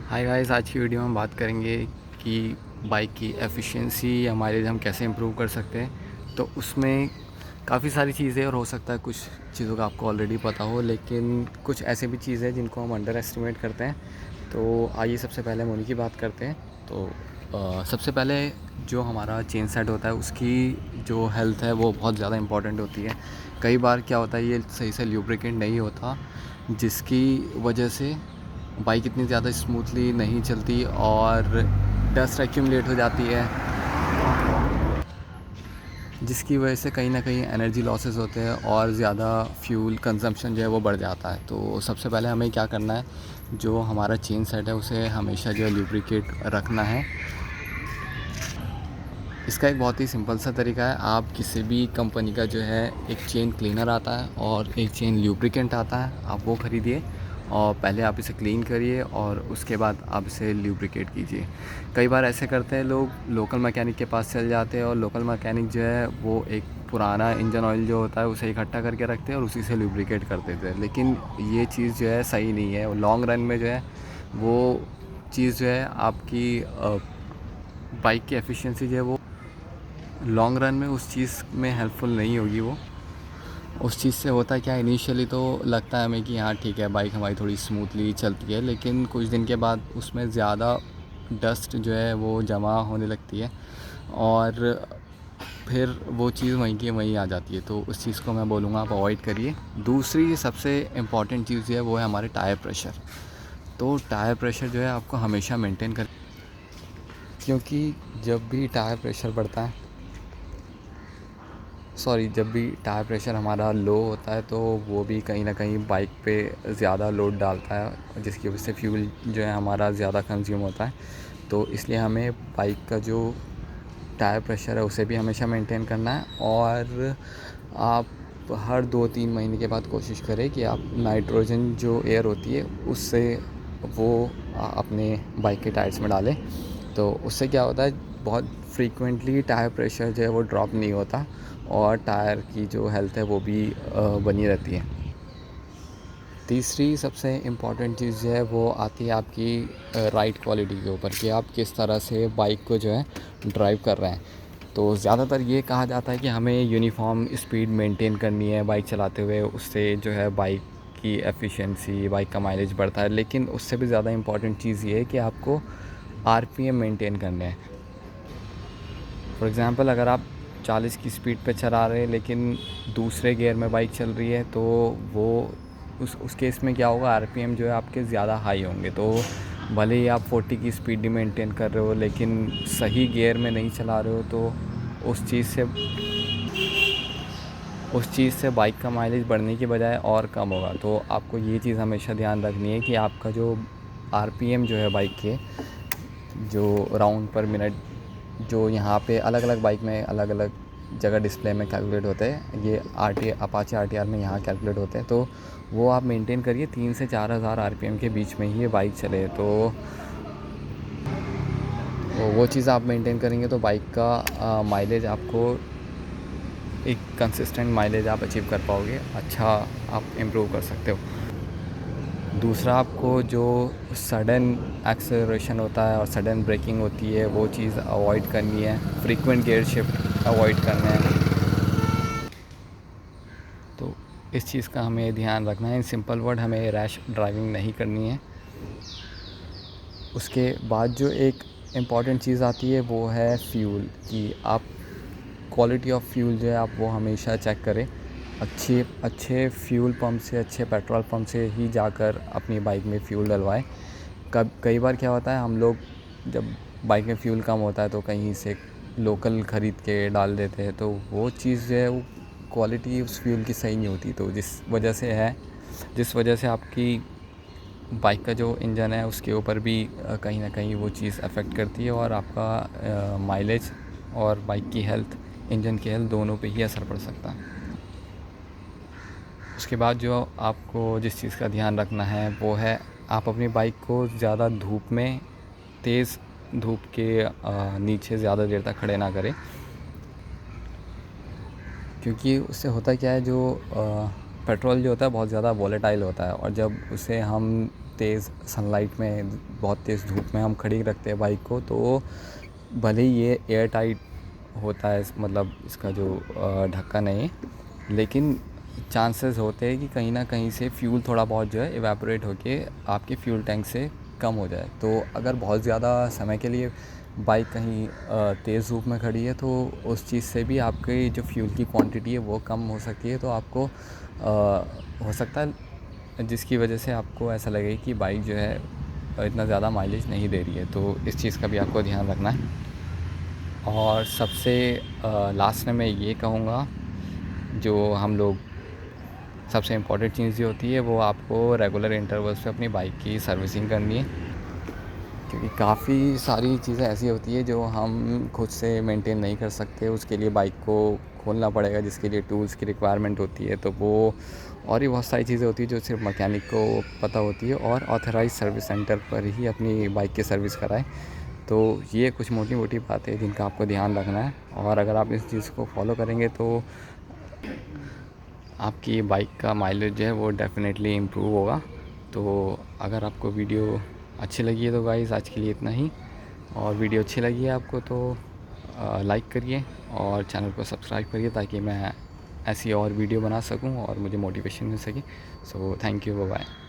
Hi guys, आज की video में बात करेंगे कि बाइक की एफिशिएंसी या माइलेज हम कैसे इम्प्रूव कर सकते हैं। तो उसमें काफ़ी सारी चीज़ें और हो सकता है कुछ चीज़ों का आपको ऑलरेडी पता हो, लेकिन कुछ ऐसे भी चीज़ें हैं जिनको हम अंडर एस्टिमेट करते हैं। तो आइए सबसे पहले हम उन्हीं की बात करते हैं। तो सबसे पहले जो हमारा चेन सेट होता है उसकी जो हेल्थ है वो बहुत ज़्यादा इम्पॉर्टेंट होती है। कई बार क्या होता है, ये सही से ल्यूब्रिकेट नहीं होता, जिसकी वजह से बाइक इतनी ज़्यादा स्मूथली नहीं चलती और डस्ट एक्यूमुलेट हो जाती है, जिसकी वजह से कहीं ना कहीं एनर्जी लॉसेस होते हैं और ज़्यादा फ्यूल कंजम्पशन जो है वो बढ़ जाता है। तो सबसे पहले हमें क्या करना है, जो हमारा चेन सेट है उसे हमेशा जो है लुब्रिकेट रखना है। इसका एक बहुत ही सिंपल सा तरीका है, आप किसी भी कंपनी का जो है एक चेन क्लीनर आता है और एक चेन ल्यूब्रिकेंट आता है, आप वो ख़रीदिए और पहले आप इसे क्लीन करिए और उसके बाद आप इसे ल्यूब्रिकेट कीजिए। कई बार ऐसे करते हैं लोग, लोकल मैकेनिक के पास चल जाते हैं और लोकल मैकेनिक जो है वो एक पुराना इंजन ऑयल जो होता है उसे इकट्ठा करके रखते हैं और उसी से लुब्रिकेट कर देते हैं, लेकिन ये चीज़ जो है सही नहीं है। लॉन्ग रन में जो है वो चीज़ जो है आपकी बाइक की एफिशिएंसी जो है वो लॉन्ग रन में उस चीज़ में हेल्पफुल नहीं होगी। वो उस चीज़ से होता है क्या, इनिशियली तो लगता है हमें कि हाँ ठीक है, बाइक हमारी थोड़ी स्मूथली चलती है, लेकिन कुछ दिन के बाद उसमें ज़्यादा डस्ट जो है वो जमा होने लगती है और फिर वो चीज़ वहीं की वहीं आ जाती है। तो उस चीज़ को मैं बोलूँगा आप अवॉइड करिए। दूसरी सबसे इम्पॉर्टेंट चीज़ जो है वो है हमारे टायर प्रेशर। तो टायर प्रेशर जो है आपको हमेशा मेंटेन कर, क्योंकि जब भी टायर प्रेशर बढ़ता है, जब भी टायर प्रेशर हमारा लो होता है तो वो भी कहीं ना कहीं बाइक पे ज़्यादा लोड डालता है, जिसकी वजह से फ्यूल जो है हमारा ज़्यादा कंज्यूम होता है। तो इसलिए हमें बाइक का जो टायर प्रेशर है उसे भी हमेशा मेंटेन करना है और आप हर 2-3 महीने के बाद कोशिश करें कि आप नाइट्रोजन जो एयर होती है उससे वो अपने बाइक के टायर्स में डालें। तो उससे क्या होता है, बहुत फ्रीक्वेंटली टायर प्रेशर जो है वो ड्रॉप नहीं होता और टायर की जो हेल्थ है वो भी बनी रहती है। तीसरी सबसे इम्पॉर्टेंट चीज़ जो है वो आती है आपकी राइड क्वालिटी के ऊपर, कि आप किस तरह से बाइक को जो है ड्राइव कर रहे हैं। तो ज़्यादातर ये कहा जाता है कि हमें यूनिफॉर्म स्पीड मेंटेन करनी है बाइक चलाते हुए, उससे जो है बाइक की एफिशिएंसी, बाइक का माइलेज बढ़ता है। लेकिन उससे भी ज़्यादा इम्पॉर्टेंट चीज़ ये है कि आपको आरपीएम मेंटेन करने हैं। फॉर एग्ज़ाम्पल, अगर आप 40 की स्पीड पे चला रहे हैं लेकिन दूसरे गियर में बाइक चल रही है, तो वो उस केस में क्या होगा, आरपीएम जो है आपके ज़्यादा हाई होंगे। तो भले ही आप 40 की स्पीड ही मेंटेन कर रहे हो लेकिन सही गियर में नहीं चला रहे हो, तो उस चीज़ से बाइक का माइलेज बढ़ने की बजाय और कम होगा। तो आपको ये चीज़ हमेशा ध्यान रखनी है कि आपका जो आरपीएम जो है बाइक के, जो राउंड पर मिनट, जो यहाँ पे अलग अलग बाइक में अलग अलग जगह डिस्प्ले में कैलकुलेट होते हैं, ये अपाचे आरटीआर में यहाँ कैलकुलेट होते हैं, तो वो आप मेंटेन करिए। 3 से 4,000 आरपीएम के बीच में ही ये बाइक चले, तो वो चीज़ आप मेंटेन करेंगे तो बाइक का माइलेज आपको एक कंसिस्टेंट माइलेज आप अचीव कर पाओगे, अच्छा आप इम्प्रूव कर सकते हो। दूसरा, आपको जो सडन एक्सेलरेशन होता है और सडन ब्रेकिंग होती है वो चीज़ अवॉइड करनी है। फ्रीक्वेंट गियर शिफ्ट अवॉइड करना है। तो इस चीज़ का हमें ध्यान रखना है। इन सिंपल वर्ड, हमें रैश ड्राइविंग नहीं करनी है। उसके बाद जो एक इम्पॉर्टेंट चीज़ आती है वो है फ्यूल, कि आप क्वालिटी ऑफ फ्यूल जो है आप वो हमेशा चेक करें। अच्छे फ्यूल पंप से, अच्छे पेट्रोल पंप से ही जाकर अपनी बाइक में फ़्यूल डलवाएं। कई बार क्या होता है, हम लोग जब बाइक में फ्यूल कम होता है तो कहीं से लोकल ख़रीद के डाल देते हैं, तो वो चीज़ जो है वो क्वालिटी उस फ्यूल की सही नहीं होती। तो जिस वजह से आपकी बाइक का जो इंजन है उसके ऊपर भी कहीं ना कहीं वो चीज़ अफेक्ट करती है और आपका माइलेज और बाइक की हेल्थ, इंजन की हेल्थ, दोनों पे ही असर पड़ सकता है। उसके बाद जो आपको जिस चीज़ का ध्यान रखना है वो है, आप अपनी बाइक को ज़्यादा धूप में, तेज़ धूप के नीचे ज़्यादा देर तक खड़े ना करें, क्योंकि उससे होता क्या है, जो पेट्रोल जो होता है बहुत ज़्यादा वॉलेटाइल होता है और जब उसे हम तेज़ सनलाइट में, बहुत तेज़ धूप में हम खड़ी रखते हैं बाइक को, तो भले ही ये एयर टाइट होता है, मतलब इसका जो ढक्कन है, लेकिन चांसेस होते हैं कि कहीं ना कहीं से फ्यूल थोड़ा बहुत जो है इवेपोरेट होके आपके फ्यूल टैंक से कम हो जाए। तो अगर बहुत ज़्यादा समय के लिए बाइक कहीं तेज़ धूप में खड़ी है तो उस चीज़ से भी आपकी जो फ्यूल की क्वांटिटी है वो कम हो सकती है। तो आपको हो सकता है जिसकी वजह से आपको ऐसा लगे कि बाइक जो है इतना ज़्यादा माइलेज नहीं दे रही है। तो इस चीज़ का भी आपको ध्यान रखना है। और सबसे लास्ट में मैं ये कहूँगा, जो हम लोग सबसे इम्पॉर्टेंट चीज़ जो होती है वो आपको रेगुलर इंटरवल्स पे अपनी बाइक की सर्विसिंग करनी है, क्योंकि काफ़ी सारी चीज़ें ऐसी होती है जो हम खुद से मेंटेन नहीं कर सकते। उसके लिए बाइक को खोलना पड़ेगा, जिसके लिए टूल्स की रिक्वायरमेंट होती है। तो वो और भी बहुत सारी चीज़ें होती है जो सिर्फ मैकेनिक को पता होती है, और ऑथराइज सर्विस सेंटर पर ही अपनी बाइक की सर्विस कराएं। तो ये कुछ मोटी मोटी बातें हैं जिनका आपको ध्यान रखना है, और अगर आप इस चीज़ को फॉलो करेंगे तो आपकी बाइक का माइलेज जो है वो डेफ़िनेटली इम्प्रूव होगा। तो अगर आपको वीडियो अच्छी लगी है तो गाइस आज के लिए इतना ही, और वीडियो अच्छी लगी है आपको तो लाइक करिए और चैनल को सब्सक्राइब करिए, ताकि मैं ऐसी और वीडियो बना सकूं और मुझे मोटिवेशन मिल सके। So thank you, bye bye.